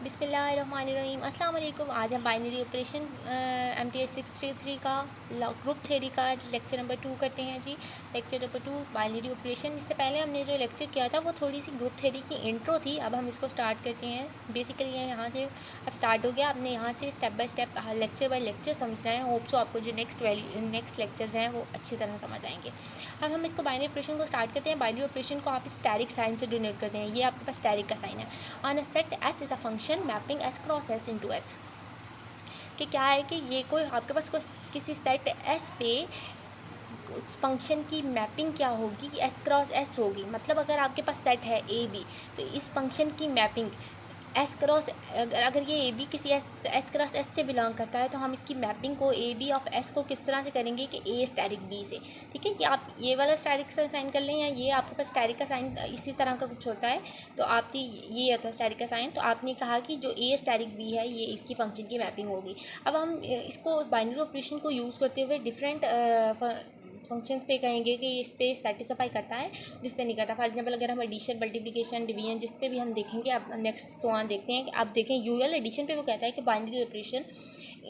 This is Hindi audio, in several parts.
बिस्मिल्लाहिर्रहमानिर्रहीम। अस्सलाम वालेकुम। आज हम बाइनरी ऑपरेशन MTH 633 का ग्रुप थ्योरी का लेक्चर नंबर 2 करते हैं जी। Lecture number 2 binary operation. इससे पहले हमने जो लेक्चर किया था वो थोड़ी सी ग्रुप थ्योरी की इंट्रो थी। अब हम इसको स्टार्ट करते हैं। बेसिकली यहाँ से अब स्टार्ट हो गया। आपने यहाँ से step by step lecture by lecture समझना है। होप सो आपको जो नेक्स्ट लेक्चर्स हैं वो अच्छी तरह समझ आएंगे। अब हम इसको बाइनरी ऑपरेशन को स्टार्ट करते हैं। बाइनरी ऑपरेशन को आप स्टैटिक साइन से डिनोट करते हैं। ये आपके पास स्टैटिक का साइन है। On a set S is a function mapping S cross S into S. कि क्या है कि ये कोई आपके पास कोई किसी सेट एस पे उस फंक्शन की मैपिंग क्या होगी, एस क्रॉस एस होगी। मतलब अगर आपके पास सेट है ए बी, तो इस फंक्शन की मैपिंग एस क्रॉस, अगर ये ए बी किसी एस क्रॉस एस से बिलोंग करता है, तो हम इसकी मैपिंग को ए बी ऑफ एस को किस तरह से करेंगे कि ए स्टैटिक बी से। ठीक है, कि आप ये वाला स्टैटिक का साइन कर लें या ये आपके पास स्टैटिक का साइन इसी तरह का कुछ होता है, तो आपकी ये होता है स्टैटिक का साइन। तो आपने कहा कि जो ए स्टैटिक बी है ये इसकी फंक्शन की मैपिंग होगी। अब हम इसको बाइनरी ऑपरेशन को यूज़ करते हुए डिफरेंट फंक्शन पे कहेंगे कि इस पे सेटिस्फाई करता है, जिस पे नहीं करता। फॉर एग्जांपल अगर हम एडिशन, मल्टीप्लिकेशन, डिवीजन जिस पे भी हम देखेंगे, अब नेक्स्ट सोआन देखते हैं कि आप देखें यूजुअल एडिशन पे वो कहता है कि बाइनरी ऑपरेशन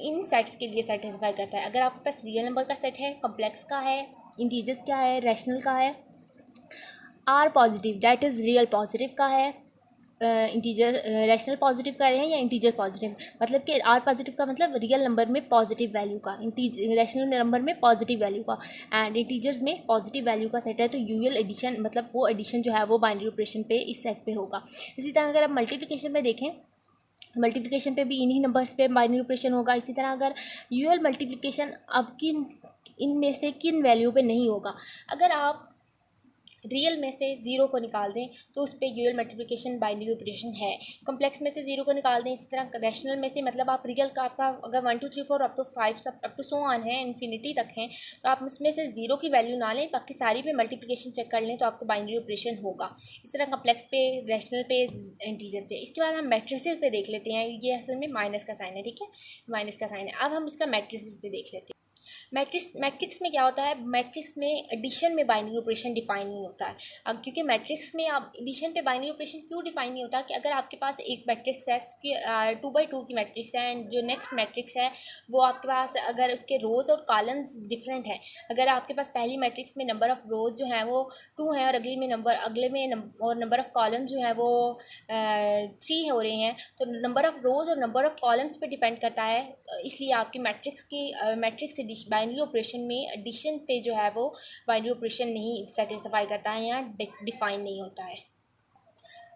इन सेट्स के लिए सेटिस्फाई करता है। अगर आपके पास रियल नंबर का सेट है, कॉम्प्लेक्स का है, इंटीजर्स क्या है, रैशनल का है, R positive that is real positive का है, इंटीजर रैशनल पॉजिटिव का है या इंटीजर पॉजिटिव, मतलब कि आर पॉजिटिव का मतलब रियल नंबर में पॉजिटिव वैल्यू का, रैशनल नंबर में पॉजिटिव वैल्यू का, एंड इंटीजर्स में पॉजिटिव वैल्यू का सेट है, तो यूजुअल एडिशन मतलब वो एडिशन जो है वो बाइनरी ऑपरेशन पे इस सेट पे होगा। इसी तरह अगर आप मल्टीप्लिकेशन में देखें, मल्टीप्लिकेशन पे भी इन्हीं नंबर्स पे बाइनरी ऑपरेशन होगा। इसी तरह अगर यूजुअल मल्टीप्लिकेशन अब किन इनमें से किन वैल्यू पे नहीं होगा, अगर आप रियल में से ज़ीरो को निकाल दें तो उस पर यूजुअल मल्टीप्लिकेशन बाइनरी ऑपरेशन है। कॉम्प्लेक्स में से ज़ीरो को निकाल दें, इसी तरह रैशनल में से, मतलब आप रियल का आपका अगर 1 2 3 4 अप टू 5 सब अप टू सो ऑन है, इन्फिनिटी तक हैं, तो आप उसमें से ज़ीरो की वैल्यू ना लें, बाकी सारी पे मल्टीप्लिकेशन चेक कर लें तो आपको बाइनरी ऑपरेशन होगा। इस तरह कॉम्प्लेक्स पे, रैशनल पे, इंटीजर पे। इसके बाद हम मैट्रिसेस पे देख लेते हैं। ये असल में माइनस का साइन है, ठीक है, माइनस का साइन है। अब हम इसका मैट्रिसेस पे देख लेते हैं। मैट्रिक्स में क्या होता है, मैट्रिक्स में एडिशन में बाइनरी ऑपरेशन डिफाइन नहीं होता है। अब क्योंकि मैट्रिक्स में आप एडिशन पे बाइनरी ऑपरेशन क्यों डिफाइन नहीं होता, कि अगर आपके पास एक मैट्रिक्स है, उसकी 2 by 2 की मैट्रिक्स है, एंड जो नेक्स्ट मैट्रिक्स है वो आपके पास अगर उसके रोज़ और कॉलम्स डिफरेंट हैं, अगर आपके पास पहली मैट्रिक्स में नंबर ऑफ़ रोज़ जो है वो 2 हैं और और नंबर ऑफ़ कॉलम जो है वो 3 हो रहे हैं, तो नंबर ऑफ़ रोज़ और नंबर ऑफ़ कॉलम्स पे डिपेंड करता है। तो इसलिए आपकी मैट्रिक्स बाइनरी ऑपरेशन में एडिशन पे जो है वो बाइनरी ऑपरेशन नहीं सेटिस्फाई करता है या डिफाइन नहीं होता है।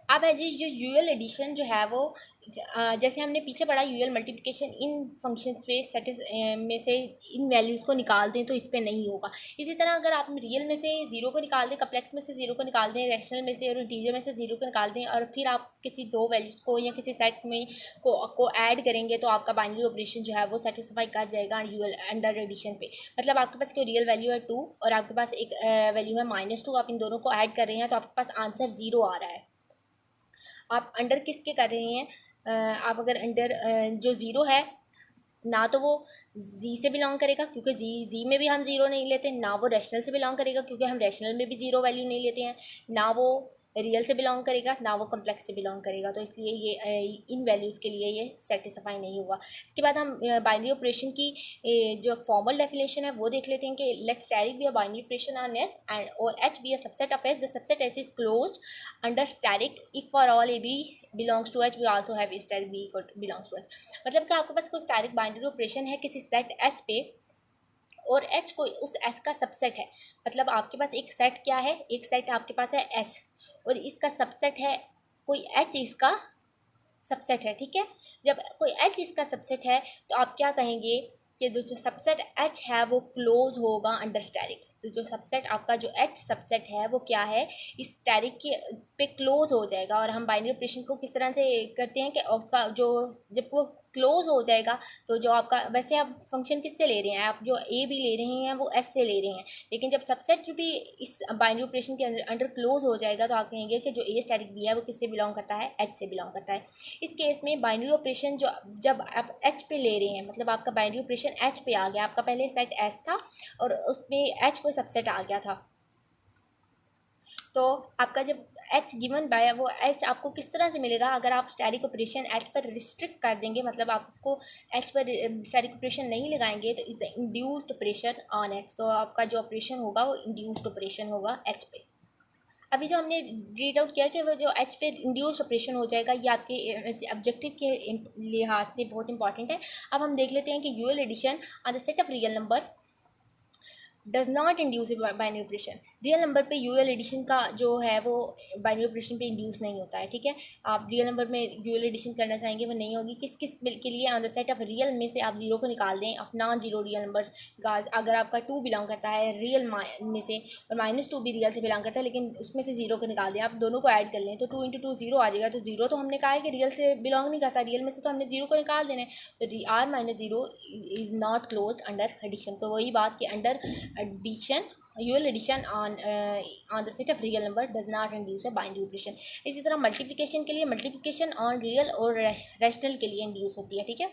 अब है जी जो यूजुअल एडिशन जो है वो जैसे हमने पीछे पढ़ा, यूजुअल मल्टीप्लिकेशन इन फंक्शन पे में से इन वैल्यूज़ को निकाल दें तो इस पे नहीं होगा। इसी तरह अगर आप रियल में से ज़ीरो को निकाल दें, कॉम्प्लेक्स में से ज़ीरो को निकाल दें, रैशनल में से और इंटीजर में से ज़ीरो को निकाल दें, और फिर आप किसी दो वैल्यूज़ को या किसी सेट में को ऐड करेंगे, तो आपका बाइनरी ऑपरेशन जो है वो सेटिस्फाई कर जाएगा यूजुअल अंडर एडिशन पे। मतलब आपके पास कोई रियल वैल्यू है 2 और आपके पास एक वैल्यू है -2, आप इन दोनों को ऐड कर रहे हैं तो आपके पास आंसर 0 आ रहा है। आप अंडर किसके कर रहे हैं, आप अगर अंडर जो ज़ीरो है, ना तो वो जी से बिलोंग करेगा क्योंकि जी में भी हम ज़ीरो नहीं लेते, ना वो रैशनल से बिलोंग करेगा क्योंकि हम रैशनल में भी ज़ीरो वैल्यू नहीं लेते हैं, ना वो रियल से बिलोंग करेगा, ना वो कम्प्लेक्स से बिलोंग करेगा। तो इसलिए ये इन वैल्यूज़ के लिए ये सेटिस्फाई नहीं होगा। इसके बाद हम बाइनरी ऑपरेशन की जो फॉर्मल डेफिनेशन है वो देख लेते हैं कि let static be a binary operation on S and और H be a subset of S, the subset H is closed under static if for all a b belongs to H we also have static b belongs to H. मतलब कि आपके पास कोई स्टैटिक बाइनरी ऑपरेशन है किसी सेट एस पे और एच कोई उस एस का सबसेट है। मतलब आपके पास एक सेट क्या है, एक सेट आपके पास है एस और इसका सबसेट है कोई एच, इसका सबसेट है, ठीक है। जब कोई एच इसका सबसेट है तो आप क्या कहेंगे कि जो सबसेट एच है वो क्लोज होगा अंडर स्टैटिक। तो जो सबसेट आपका जो एच सबसेट है वो क्या है, इस स्टैटिक के पे क्लोज हो जाएगा। और हम बाइनरी ऑपरेशन को किस तरह से करते हैं कि उसका जो जब वो क्लोज हो जाएगा, तो जो आपका वैसे आप फंक्शन किससे ले रहे हैं, आप जो ए भी ले रहे हैं वो एस से ले रहे हैं, लेकिन जब सबसेट भी इस बाइनरी ऑपरेशन के अंडर क्लोज हो जाएगा तो आप कहेंगे कि जो ए स्टैटिक बी है वो किससे बिलोंग करता है, एच से बिलोंग करता है। इस केस में बाइनरी ऑपरेशन जो जब आप एच पे ले रहे हैं, मतलब आपका बाइनरी ऑपरेशन एच पे आ गया, आपका पहले सेट एस था और उसमें एच कोई सबसेट आ गया था, तो आपका जब एच गिवन बाय वो एच आपको किस तरह से मिलेगा, अगर आप स्टैटिक ऑपरेशन एच पर रिस्ट्रिक्ट कर देंगे, मतलब आप उसको एच पर स्टैटिक ऑपरेशन नहीं लगाएंगे, तो is the induced operation on H, तो आपका जो ऑपरेशन होगा वो इंड्यूस्ड ऑपरेशन होगा एच पे। अभी जो हमने रीड आउट किया कि वो जो एच पे इंड्यूस्ड ऑपरेशन हो जाएगा, ये आपके ऑब्जेक्टिव के लिहाज से बहुत इंपॉर्टेंट है। अब हम देख लेते हैं कि usual addition on the set of real number does not induce binary operation. Real number पे यूएल एडिशन का जो है वो बाइनरी ऑपरेशन पे इंड्यूस नहीं होता है, ठीक है। आप रियल नंबर में यूएल एडिशन करना चाहेंगे वो नहीं होगी। किस किस के लिए, on the set of real में से आप जीरो को निकाल दें, of non zero real numbers. अगर आपका 2 बिलोंग करता है रियल में से और -2 भी रियल से बिलोंग करता है, लेकिन उसमें से जीरो को निकाल दें, आप दोनों को ऐड कर लें तो 2 × 2 जीरो आ जाएगा। तो जीरो तो हमने कहा है कि रियल से बिलोंग नहीं करता, रियल में से तो हमने जीरो को निकाल देना है। तो r - 0 is not closed under addition. तो वही बात कि under addition usual addition on the set of real number does not induce a binary operation. इसी तरह मल्टीप्लिकेशन के लिए मल्टीप्लिकेशन ऑन रियल और रैशनल के लिए इंड्यूस होती है, ठीक है।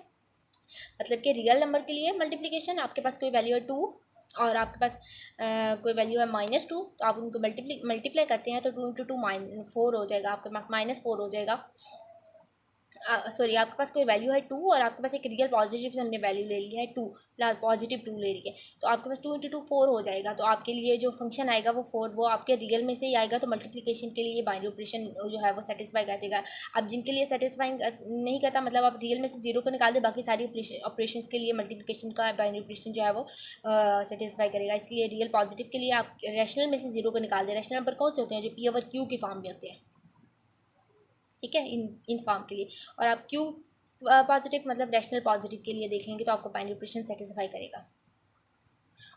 मतलब कि रियल नंबर के लिए मल्टीप्लिकेशन, आपके पास कोई वैल्यू है 2 और आपके पास कोई वैल्यू है -2, तो आप उनको मल्टीप्लाई करते हैं तो 2 × 2 4 हो जाएगा, आपके पास -4 हो जाएगा। सॉरी, आपके पास कोई वैल्यू है 2 और आपके पास एक रियल पॉजिटिव से हमने वैल्यू ले ली है 2, पॉजिटिव 2 ले रही है, तो आपके पास 2 × 2 4 हो जाएगा। तो आपके लिए जो फंक्शन आएगा वो 4 वो आपके रियल में से ही आएगा। तो मल्टीप्लिकेशन के लिए बाइनरी ऑपरेशन जो है वो सेटिस्फाई कर देगा। अब जिनके लिए सेटिस्फाई नहीं करता, मतलब आप रियल में से जीरो को निकाल दे, बाकी सारी ऑपरेशन के लिए मल्टीप्लिकेशन का बाइनरी ऑपरेशन जो है वो सेटिस्फाई करेगा। इसलिए रियल पॉजिटिव के लिए आप रैशनल में से जीरो को निकाल दें। रैशनल नंबर कौन से होते हैं, जो P/Q की फॉर्म में होते हैं, ठीक है, इन फॉर्म के लिए। और आप क्यू पॉजिटिव मतलब रैशनल पॉजिटिव के लिए देखेंगे तो आपको बाइनरी ऑपरेशन सेटिस्फाई करेगा।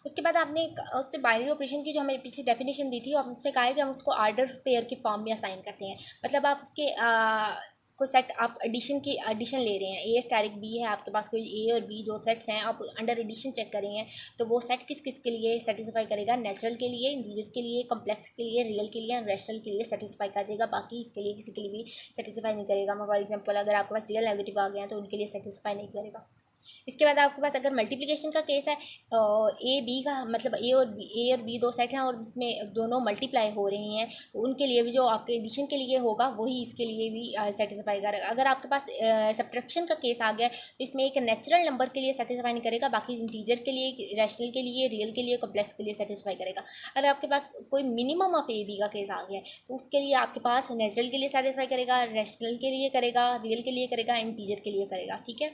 उसके बाद आपने उससे बाइनरी ऑपरेशन की जो हमें पीछे डेफिनेशन दी थी, आपसे कहा है कि हम उसको आर्डर पेयर के फॉर्म में असाइन करते हैं। मतलब आप उसके को सेट आप एडिशन ले रहे हैं, ए स्टैटिक बी है, आपके पास कोई ए और बी दो सेट्स हैं, आप अंडर एडिशन चेक कर रहे हैं, तो वो सेट किस किस के लिए सेटिस्फाई करेगा, नेचुरल के लिए, इंटीजर्स के लिए, कॉम्प्लेक्स के लिए, रियल के लिए, रैशनल के लिए सेटिस्फाई कर देगा। बाकी इसके लिए किसी के लिए भी सेटिस्फाई नहीं करेगा। फॉर एग्जाम्पल अगर आपके पास रियल नेगेटिव आ गए हैं तो उनके लिए सेटिस्फाई नहीं करेगा। इसके बाद आपके पास अगर मल्टीप्लिकेशन का केस है, ए बी का मतलब ए और बी दो सेट हैं और इसमें दोनों मल्टीप्लाई हो रहे हैं, तो उनके लिए भी जो आपके एडिशन के लिए होगा वही इसके लिए भी सेटिस्फाई करेगा। अगर आपके पास सब्ट्रैक्शन का केस आ गया तो इसमें एक नेचुरल नंबर के लिए सेटिस्फाई नहीं करेगा, बाकी इंटीजर के लिए, रैशनल के लिए, रियल के लिए, कॉम्प्लेक्स के लिए सेटिस्फाई करेगा। अगर आपके पास कोई मिनिमम ऑफ ए बी का केस आ गया है तो उसके लिए आपके पास नेचुरल के लिए सेटिस्फाई करेगा, रैशनल के लिए करेगा, रियल के लिए करेगा, इंटीजर के लिए करेगा, ठीक है।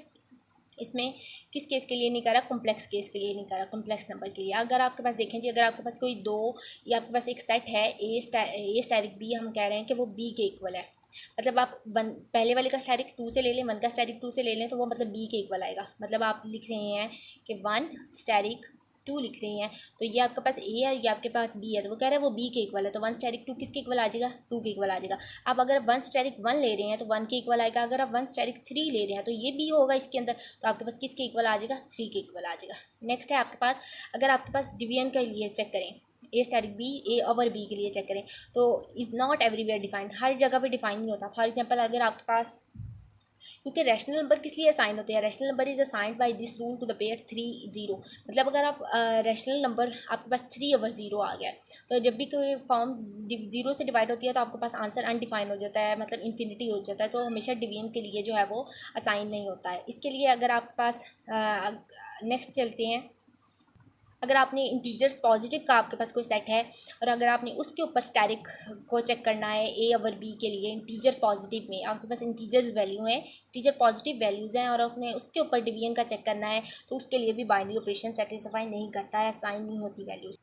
इसमें किस केस के लिए नहीं करा, कॉम्प्लेक्स केस के लिए नहीं करा, कॉम्प्लेक्स नंबर के लिए। अगर आपके पास देखें जी, अगर आपके पास कोई दो या आपके पास एक सेट है ए स्टैटिक बी, हम कह रहे हैं कि वो बी के इक्वल है, मतलब आप पहले वाले का स्टैटिक 2 से ले लें, 1 का स्टैटिक 2 से ले लें तो वो मतलब बी के इक्वल आएगा। मतलब आप लिख रहे हैं कि 1 स्टैटिक 2 लिख रहे हैं, तो ये आपके पास ए है, ये आपके पास बी है, तो वो कह रहा है वो बी के इक्वल है, तो 1 स्टैटिक 2 किसके इक्वल आ जाएगा, 2 के इक्वल आ जाएगा। आप अगर 1 स्टैटिक 1 ले रहे हैं तो 1 के इक्वल आएगा। अगर आप 1 स्टैटिक 3 ले रहे हैं तो ये बी होगा इसके अंदर, तो आपके पास किसके इक्वल आ जाएगा, 3 के इक्वल आ जाएगा। नेक्स्ट है आपके पास, अगर आपके पास डिवीजन के लिए चेक करें, a static b a over b के लिए चेक करें, तो इज़ नॉट एवरीवेयर डिफाइंड, हर जगह पे डिफाइन नहीं होता। फॉर एग्जांपल अगर आपके पास, क्योंकि रैशनल नंबर किस लिए असाइन होते हैं, rational number is assigned by this rule to the pair 3 0। मतलब अगर आप रैशनल नंबर आपके पास 3/0 आ गया, तो जब भी कोई फॉर्म 0 से डिवाइड होती है तो आपके पास आंसर अनडिफाइन हो जाता है, मतलब इन्फिनिटी हो जाता है, तो हमेशा डिवीजन के लिए जो है वो असाइन नहीं होता है। इसके लिए अगर आपके पास नेक्स्ट चलते हैं, अगर आपने इंटीजर्स पॉजिटिव का आपके पास कोई सेट है और अगर आपने उसके ऊपर स्टैटिक को चेक करना है ए ओवर बी के लिए, इंटीजर पॉजिटिव में आपके पास इंटीजर्स वैल्यू हैं, इंटीजर पॉजिटिव वैल्यूज़ हैं, और आपने उसके ऊपर डिवीजन का चेक करना है, तो उसके लिए भी बाइनरी ऑपरेशन सेटिस्फाई नहीं करता है, साइन नहीं होती वैल्यूज़।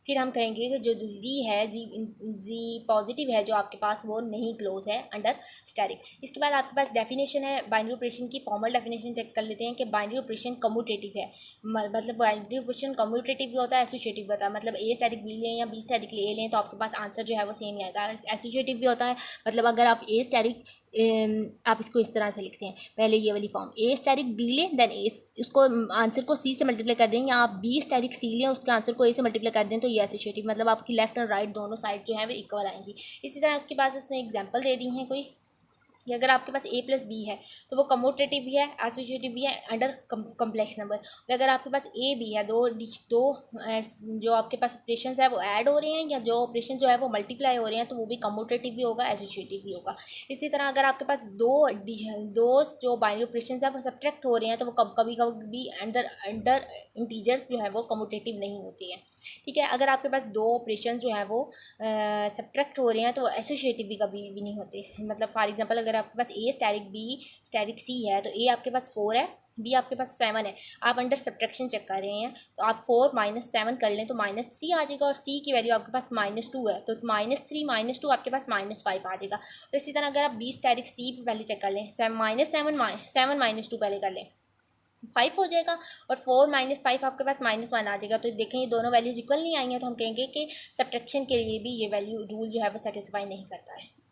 फिर हम कहेंगे कि जो जी है, जी पॉजिटिव है जो आपके पास, वो नहीं क्लोज है अंडर स्टैटिक। इसके बाद आपके पास डेफिनेशन है बाइनरी ऑपरेशन की, फॉर्मल डेफिनेशन चेक कर लेते हैं कि बाइनरी ऑपरेशन कम्यूटेटिव है। मतलब बाइनरी ऑपरेशन कम्यूटेटिव भी होता है, एसोसिएटिव भी होता है। मतलब ए स्टैटिक बी लें या बी स्टैटिक ले लें तो आपके पास आंसर जो है वो सेम ही आएगा। एसोसिएटिव भी होता है, मतलब अगर आप ए स्टैटिक, आप इसको इस तरह से लिखते हैं, पहले ये वाली फॉर्म ए स्टैटिक बी लें, देन उसको आंसर को सी से मल्टीप्लाई कर दें, या आप बी स्टैटिक सी लें उसके आंसर को ए से मल्टीप्लाई कर दें, तो ये एसोसिएटिव, मतलब आपकी लेफ्ट और राइट दोनों साइड जो है वो इक्वल आएंगी। इसी तरह उसके बाद उसने एग्जांपल दे दी हैं कोई, कि अगर आपके पास a प्लस बी है तो वो कम्यूटेटिव भी है, एसोसिएटिव भी है अंडर कम्प्लेक्स नंबर। और अगर आपके पास a b है, दो जो आपके पास ऑपरेशन है वो ऐड हो रहे हैं या जो ऑपरेशन जो है वो मल्टीप्लाई हो रहे हैं, तो वो भी कम्यूटेटिव भी होगा, एसोसिएटिव भी होगा। इसी तरह अगर आपके पास दो जो बाइनरी ऑपरेशन है वो सब्ट्रैक्ट हो रहे हैं, तो वो कभी कभी अंडर अंडर इंटीजर्स जो है वो कम्यूटेटिव नहीं होती है। ठीक है, अगर आपके पास दो ऑपरेशन जो है वो सब्ट्रैक्ट हो रहे हैं तो एसोसिएटिव भी कभी भी नहीं होते। मतलब फॉर एग्जांपल अगर आपके पास ए स्टैटिक बी स्टैटिक सी है, तो ए आपके पास 4 है, बी आपके पास 7 है, आप अंडर सब्ट्रैक्शन चेक कर रहे हैं, तो आप 4 माइनस 7 कर लें तो -3 आ जाएगा, और सी की वैल्यू आपके पास -2 है, तो -3 -2 आपके पास -5 आ जाएगा। और इसी तरह अगर आप बी स्टैटिक सी पहले चेक कर लें, -7 -2 पहले कर लें, 5 हो जाएगा, और 4 - 5 आपके पास -1 आ जाएगा। तो देखें ये दोनों वैल्यूज इक्वल नहीं आई हैं, तो हम कहेंगे कि सब्ट्रैक्शन के लिए भी ये वैल्यू रूल जो है वो सेटिस्फाई नहीं करता है।